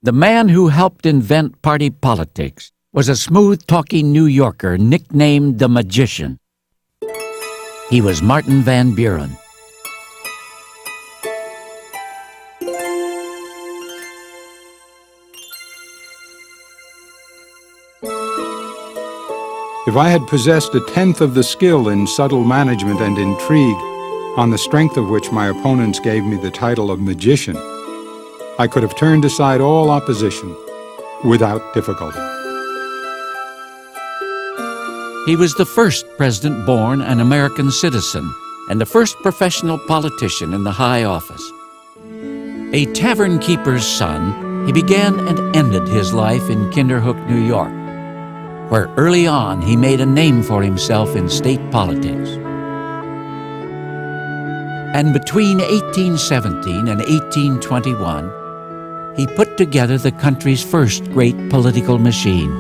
The man who helped invent party politics was a smooth-talking New Yorker nicknamed the Magician. He was Martin Van Buren. If I had possessed a tenth of the skill in subtle management and intrigue, on the strength of which my opponents gave me the title of magician, I could have turned aside all opposition without difficulty. He was the first president born an American citizen and the first professional politician in the high office. A tavern keeper's son, he began and ended his life in Kinderhook, New York, where early on he made a name for himself in state politics. And between 1817 and 1821, he put together the country's first great political machine.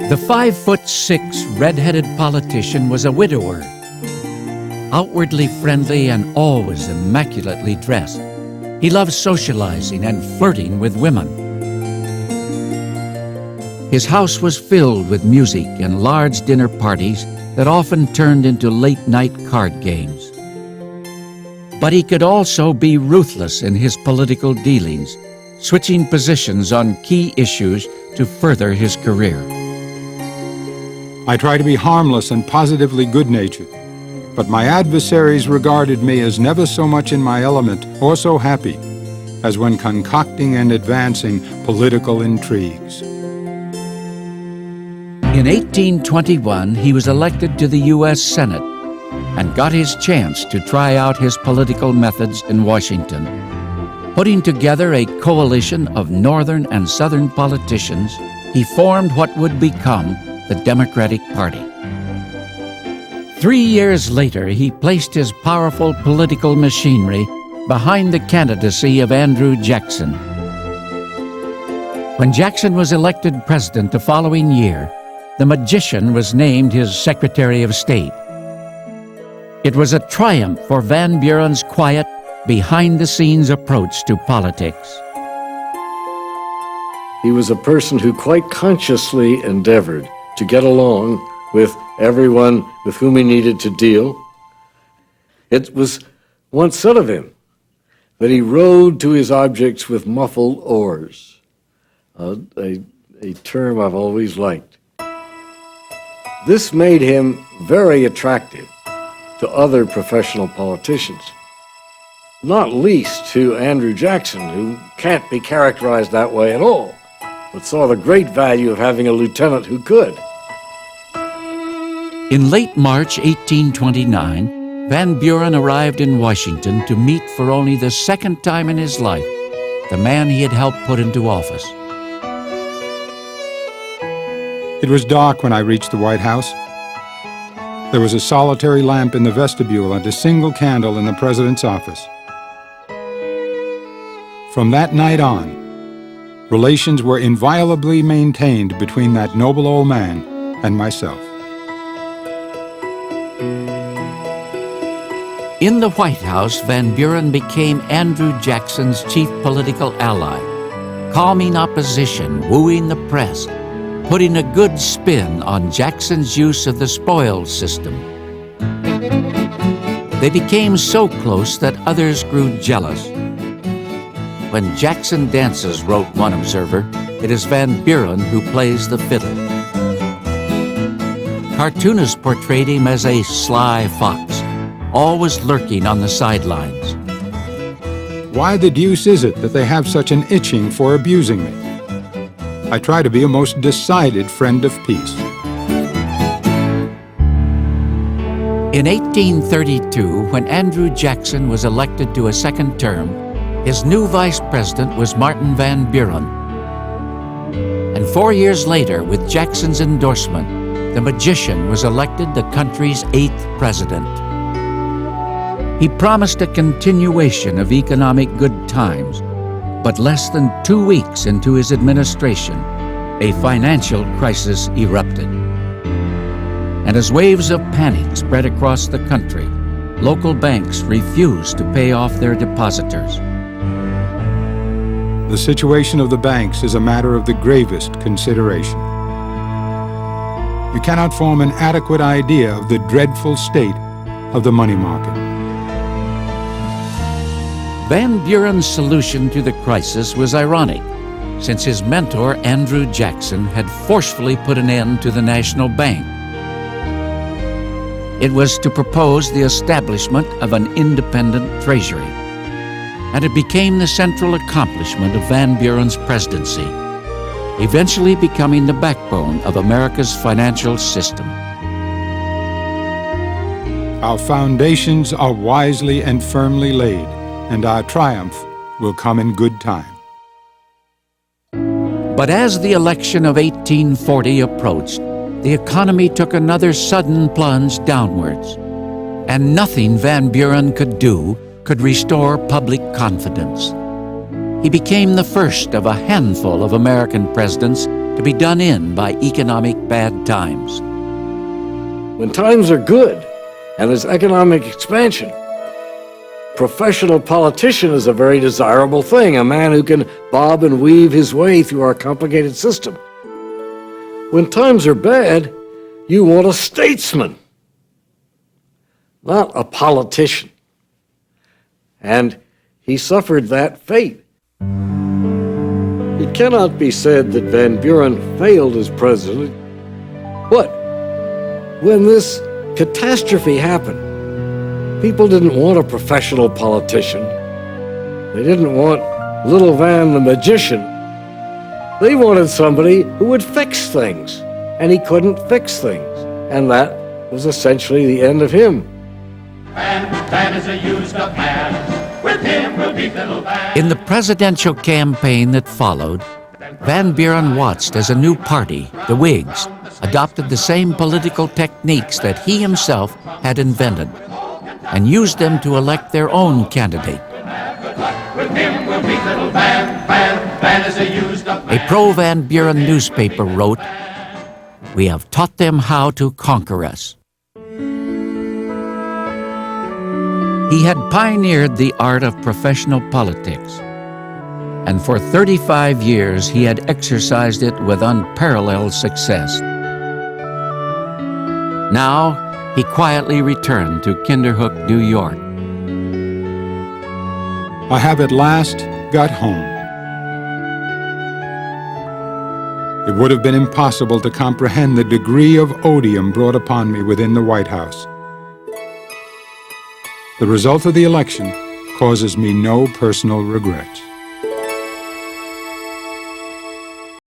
The 5'6" red-headed politician was a widower, outwardly friendly and always immaculately dressed. He loved socializing and flirting with women. His house was filled with music and large dinner parties that often turned into late-night card games. But he could also be ruthless in his political dealings, switching positions on key issues to further his career. I try to be harmless and positively good-natured, but my adversaries regarded me as never so much in my element or so happy as when concocting and advancing political intrigues. In 1821, he was elected to the U.S. Senate and got his chance to try out his political methods in Washington. Putting together a coalition of Northern and Southern politicians, he formed what would become the Democratic Party. 3 years later, he placed his powerful political machinery behind the candidacy of Andrew Jackson. When Jackson was elected president the following year, the Magician was named his Secretary of State. It was a triumph for Van Buren's quiet, behind-the-scenes approach to politics. He was a person who quite consciously endeavored to get along with everyone with whom he needed to deal. It was once said of him that he rowed to his objects with muffled oars, a term I've always liked. This made him very attractive to other professional politicians, not least to Andrew Jackson, who can't be characterized that way at all, but saw the great value of having a lieutenant who could. In late March 1829, Van Buren arrived in Washington to meet for only the second time in his life the man he had helped put into office. It was dark when I reached the White House. There was a solitary lamp in the vestibule and a single candle in the president's office. From that night on, relations were inviolably maintained between that noble old man and myself. In the White House, Van Buren became Andrew Jackson's chief political ally, calming opposition, wooing the press, putting a good spin on Jackson's use of the spoils system. They became so close that others grew jealous. When Jackson dances, wrote one observer, it is Van Buren who plays the fiddle. Cartoonists portrayed him as a sly fox, always lurking on the sidelines. Why the deuce is it that they have such an itching for abusing me? I try to be a most decided friend of peace. In 1832, when Andrew Jackson was elected to a second term, his new vice president was Martin Van Buren. And 4 years later, with Jackson's endorsement, the Magician was elected the country's 8th president. He promised a continuation of economic good times, but less than 2 weeks into his administration, a financial crisis erupted. And as waves of panic spread across the country, local banks refused to pay off their depositors. The situation of the banks is a matter of the gravest consideration. You cannot form an adequate idea of the dreadful state of the money market. Van Buren's solution to the crisis was ironic, since his mentor, Andrew Jackson, had forcefully put an end to the National Bank. It was to propose the establishment of an independent treasury, and it became the central accomplishment of Van Buren's presidency, eventually becoming the backbone of America's financial system. Our foundations are wisely and firmly laid, and our triumph will come in good time. But as the election of 1840 approached, the economy took another sudden plunge downwards, and nothing Van Buren could do could restore public confidence. He became the first of a handful of American presidents to be done in by economic bad times. When times are good and there's economic expansion, professional politician is a very desirable thing, a man who can bob and weave his way through our complicated system. When times are bad, you want a statesman, not a politician. And he suffered that fate. It cannot be said that Van Buren failed as president. But when this catastrophe happened, people didn't want a professional politician. They didn't want Little Van the magician. They wanted somebody who would fix things, and he couldn't fix things. And that was essentially the end of him. Van is a used-up man. With him we'll beat Little Van. In the presidential campaign that followed, Van Buren watched as a new party, the Whigs, adopted the same political techniques that he himself had invented and used them to elect their own candidate. With him we'll beat Little Van. Van is a used-up man. A pro-Van Buren newspaper wrote, "We have taught them how to conquer us." He had pioneered the art of professional politics, and for 35 years he had exercised it with unparalleled success. Now, he quietly returned to Kinderhook, New York. I have at last got home. It would have been impossible to comprehend the degree of odium brought upon me within the White House. The result of the election causes me no personal regrets.